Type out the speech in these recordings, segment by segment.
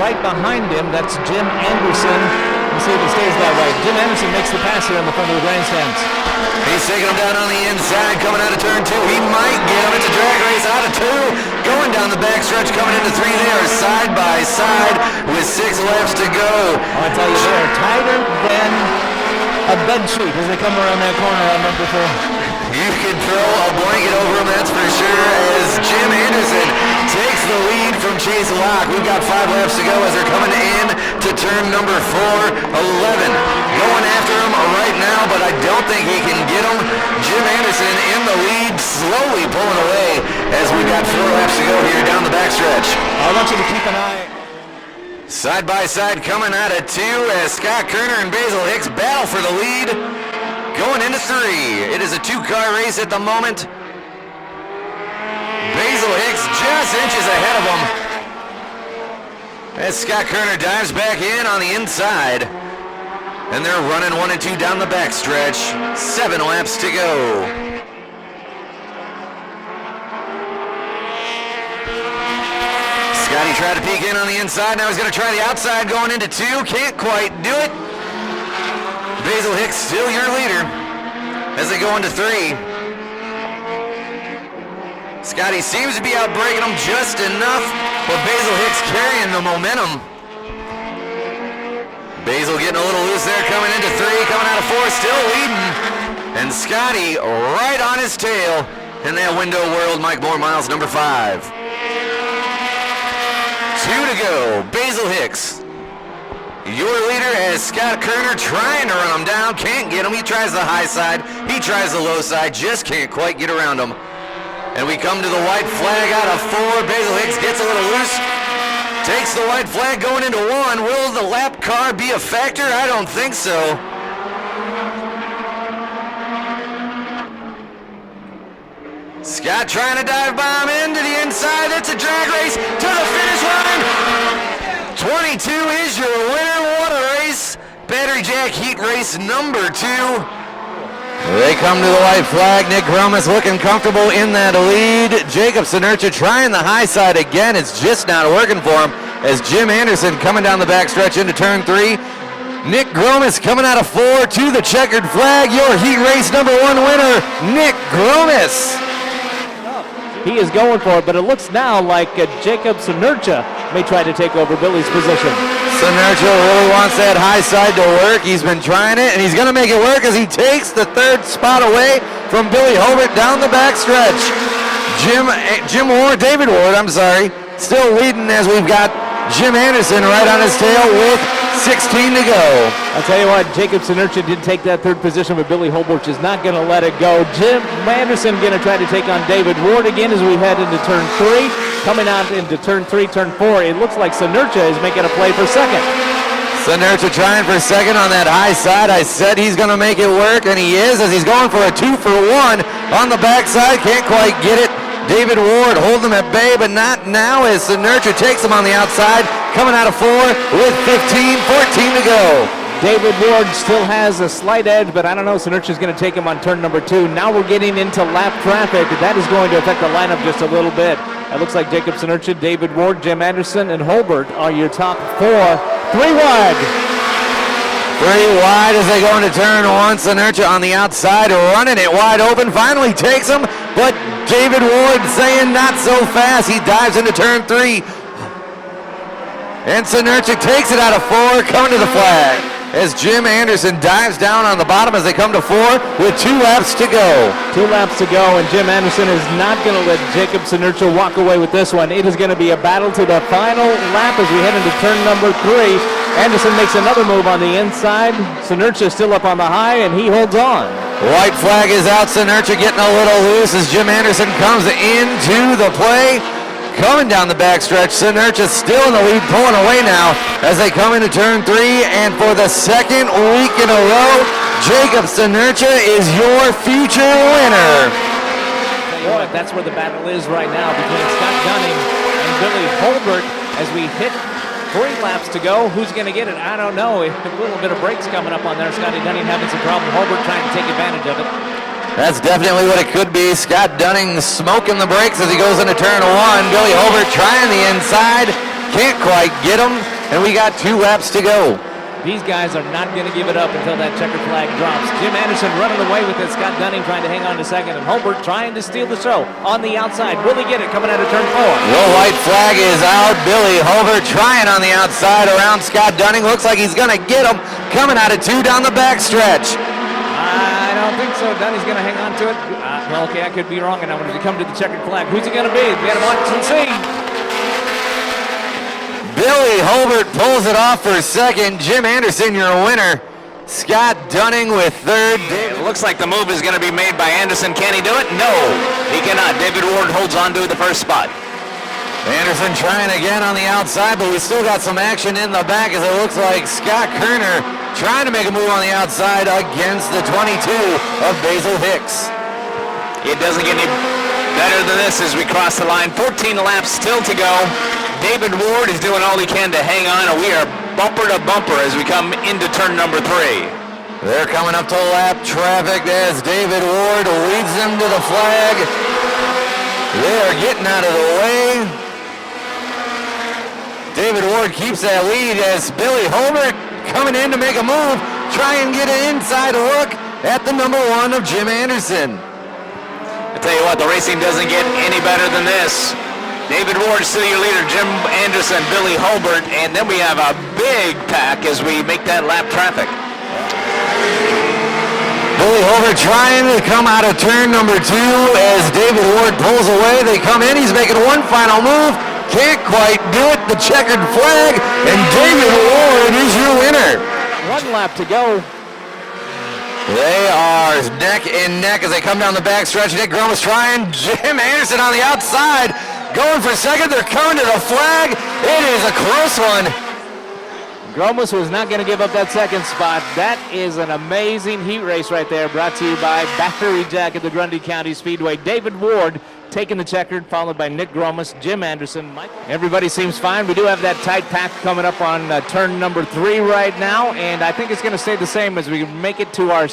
right behind him. That's Jim Anderson. We'll see if it stays that way. Jim Anderson makes the pass here in the front of the grandstands. He's taking him down on the inside, coming out of turn 2. He might get him. It's a drag race out of 2. Going down the backstretch, coming into 3. They are side by side with 6 laps to go. I tell you, they are tighter than a bed sheet as they come around that corner on number 4. You can throw a blanket over him, that's for sure, as Jim Anderson takes the lead from Chase Locke. We've got 5 laps to go as they're coming in to turn number 4. 11 going after him right now, but I don't think he can get him. Jim Anderson in the lead, slowly pulling away as we've got 4 laps to go here down the backstretch. I want you to keep an eye. Side by side coming out of 2 as Scott Kerner and Basil Hicks battle for the lead. Going into 3. It is a 2-car race at the moment. Basil Hicks just inches ahead of him as Scott Kerner dives back in on the inside. And they're running 1 and 2 down the backstretch. 7 laps to go. Scotty tried to peek in on the inside. Now he's going to try the outside going into 2. Can't quite do it. Basil Hicks still your leader as they go into 3. Scotty seems to be outbreaking him just enough, but Basil Hicks carrying the momentum. Basil getting a little loose there coming into 3, coming out of 4, still leading. And Scotty right on his tail in that window world. Mike Moore Miles, number 5. 2 to go. Basil Hicks, your leader, as Scott Kerner trying to run him down. Can't get him. He tries the high side. He tries the low side. Just can't quite get around him. And we come to the white flag out of 4. Basil Hicks gets a little loose. Takes the white flag going into 1. Will the lap car be a factor? I don't think so. Scott trying to dive bomb into the inside. It's a drag race to the finish line. 22 is your winner. What a race. Battery Jack Heat Race number 2. They come to the white flag. Nick Gromas looking comfortable in that lead. Jacob Sinercha trying the high side again. It's just not working for him as Jim Anderson coming down the backstretch into turn 3. Nick Gromas coming out of 4 to the checkered flag. Your Heat Race number 1 winner, Nick Gromas. He is going for it, but it looks now like Jacob Sinercha may try to take over Billy's position. Sinercha really wants that high side to work. He's been trying it, and he's going to make it work as he takes the 3rd spot away from Billy Hobart down the backstretch. David Ward, still leading as we've got Jim Anderson right on his tail with 16 to go. I'll tell you what, Jacob Sinercha did take that 3rd position, but Billy Hobart is not going to let it go. Jim Anderson going to try to take on David Ward again as we head into turn 3. Coming out into turn 3, turn 4, it looks like Sinercha is making a play for 2nd. Sinercha trying for 2nd on that high side. I said he's going to make it work, and he is, as he's going for a 2-for-1 on the backside. Can't quite get it. David Ward holding him at bay, but not now as Sinercha takes him on the outside. Coming out of 4 with 14 to go. David Ward still has a slight edge, but I don't know. Sinercha's going to take him on turn number 2. Now we're getting into lap traffic. That is going to affect the lineup just a little bit. It looks like Jacob Sinercha, David Ward, Jim Anderson, and Hobart are your top 4. 3 wide. 3 wide as they go into turn 1. Sinercha on the outside, running it wide open. Finally takes him, but David Ward saying not so fast. He dives into turn 3. And Sinercha takes it out of 4, coming to the flag as Jim Anderson dives down on the bottom as they come to 4 with 2 laps to go. 2 laps to go, and Jim Anderson is not going to let Jacob Sinercha walk away with this one. It is going to be a battle to the final lap as we head into turn number 3. Anderson makes another move on the inside. Sinercha still up on the high, and he holds on. White flag is out. Sinercha getting a little loose as Jim Anderson comes into the play. Coming down the backstretch, Sinercha still in the lead, pulling away now as they come into turn 3. And for the 2nd week in a row, Jacob Sinercha is your future winner. Boy, that's where the battle is right now between Scott Dunning and Billy Hobart as we hit 3 laps to go. Who's going to get it? I don't know. A little bit of brakes coming up on there. Scotty Dunning having some problem. Hobart trying to take advantage of it. That's definitely what it could be. Scott Dunning smoking the brakes as he goes into turn 1. Billy Hobart trying the inside. Can't quite get him. and we got 2 laps to go. These guys are not going to give it up until that checkered flag drops. Jim Anderson running away with it. Scott Dunning trying to hang on to second. And Holbert trying to steal the show on the outside. Will he get it coming out of turn 4? The white flag is out. Billy Holbert trying on the outside around Scott Dunning. Looks like he's going to get him coming out of 2 down the backstretch. I don't think so. Dunning's going to hang on to it. Well, okay, I could be wrong. And I'm going to come to the checkered flag. Who's it going to be? We got to watch and see. Billy Holbert pulls it off for second. Jim Anderson, your winner. Scott Dunning with third. It looks like the move is going to be made by Anderson. Can he do it? No, he cannot. David Ward holds on to the first spot. Anderson trying again on the outside, but we still got some action in the back as it looks like Scott Kerner trying to make a move on the outside against the 22 of Basil Hicks. It doesn't get any better than this as we cross the line. 14 laps still to go. David Ward is doing all he can to hang on, and we are bumper to bumper as we come into turn number 3. They're coming up to lap traffic as David Ward leads them to the flag. They are getting out of the way. David Ward keeps that lead as Billy Holbert coming in to make a move, try and get an inside look at the number 1 of Jim Anderson. I tell you what, the racing doesn't get any better than this. David Ward, still your leader, Jim Anderson, Billy Holbert, and then we have a big pack as we make that lap traffic. Billy Holbert trying to come out of turn number 2 as David Ward pulls away. They come in, he's making one final move, can't quite do it, the checkered flag, and David Ward is your winner. 1 lap to go. They are neck and neck as they come down the backstretch. Nick Grum is trying, Jim Anderson on the outside. Going for second, they're coming to the flag. It is a close one. Gromus was not going to give up that second spot. That is an amazing heat race right there, brought to you by Battery Jack at the Grundy County Speedway. David Ward taking the checkered, followed by Nick Gromus, Jim Anderson, Mike. Everybody seems fine. We do have that tight pack coming up on turn number 3 right now, and I think it's going to stay the same as we make it to our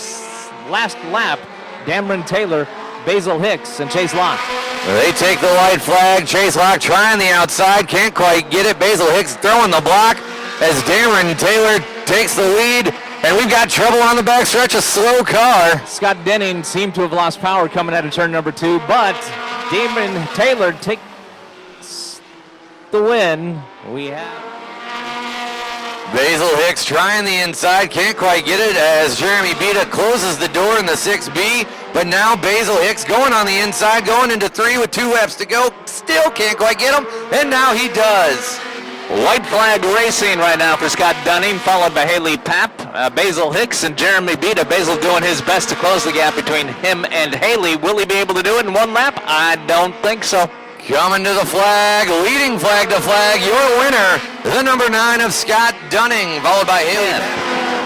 last lap. Dameron Taylor, Basil Hicks, and Chase Locke. They take the white flag. Chase Locke trying the outside, can't quite get it. Basil Hicks throwing the block as Dameron Taylor takes the lead, and we've got trouble on the backstretch, a slow car. Scott Denning seemed to have lost power coming out of turn number 2, but Dameron Taylor takes the win. We have Basil Hicks trying the inside, can't quite get it as Jeremy Beta closes the door in the 6B, but now Basil Hicks going on the inside, going into 3 with 2 laps to go, still can't quite get him, and now he does. White flag racing right now for Scott Dunning, followed by Haley Papp, Basil Hicks, and Jeremy Beta. Basil doing his best to close the gap between him and Haley. Will he be able to do it in 1 lap? I don't think so. Coming to the flag, leading flag to flag, your winner, the number 9 of Scott Dunning, followed by Haley.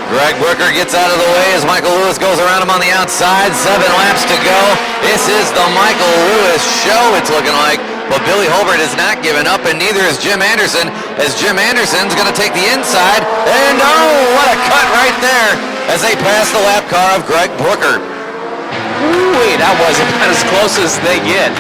Greg Booker gets out of the way as Michael Lewis goes around him on the outside. 7 laps to go. This is the Michael Lewis show, it's looking like. But Billy Holbert has not given up, and neither is Jim Anderson, as Jim Anderson's going to take the inside. And oh, what a cut right there as they pass the lap car of Greg Booker. Ooh, that was about as close as they get.